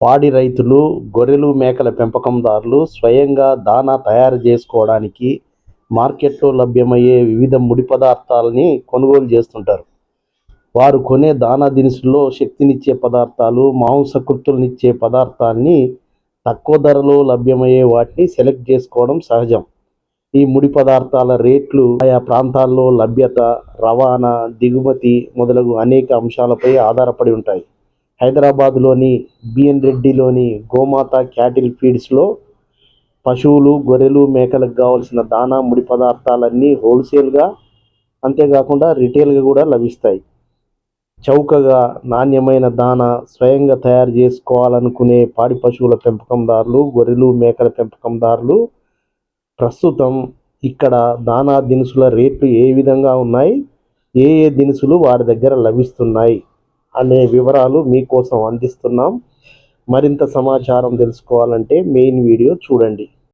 పాడి రైతులు, గొర్రెలు, మేకల పెంపకందారులు స్వయంగా దాణా తయారు చేసుకోవడానికి మార్కెట్లో లభ్యమయ్యే వివిధ ముడి పదార్థాలని కొనుగోలు చేస్తుంటారు. వారు కొనే దాణా దినుసుల్లో శక్తినిచ్చే పదార్థాలు, మాంసకృతుల్నిచ్చే పదార్థాన్ని తక్కువ ధరలో లభ్యమయ్యే వాటిని సెలెక్ట్ చేసుకోవడం సహజం. ఈ ముడి పదార్థాల రేట్లు ఆయా ప్రాంతాల్లో లభ్యత, రవాణా, దిగుమతి మొదలగు అనేక అంశాలపై ఆధారపడి ఉంటాయి. హైదరాబాద్లోని బిఎన్ రెడ్డిలోని గోమాత క్యాటిల్ ఫీడ్స్లో పశువులు, గొర్రెలు, మేకలకు కావాల్సిన దాణా ముడి పదార్థాలన్నీ హోల్సేల్గా, అంతేకాకుండా రిటైల్గా కూడా లభిస్తాయి. చౌకగా నాణ్యమైన దాణా స్వయంగా తయారు చేసుకోవాలనుకునే పాడి పశువుల పెంపకందారులు, గొర్రెలు, మేకల పెంపకందారులు ప్రస్తుతం ఇక్కడ దాణా దినుసుల రేట్లు ఏ విధంగా ఉన్నాయి, ఏ దినుసులు వారి దగ్గర లభిస్తున్నాయి అనే వివరాలు మీకోసం అందిస్తున్నాం. మరింత సమాచారం తెలుసుకోవాలంటే మెయిన్ వీడియో చూడండి.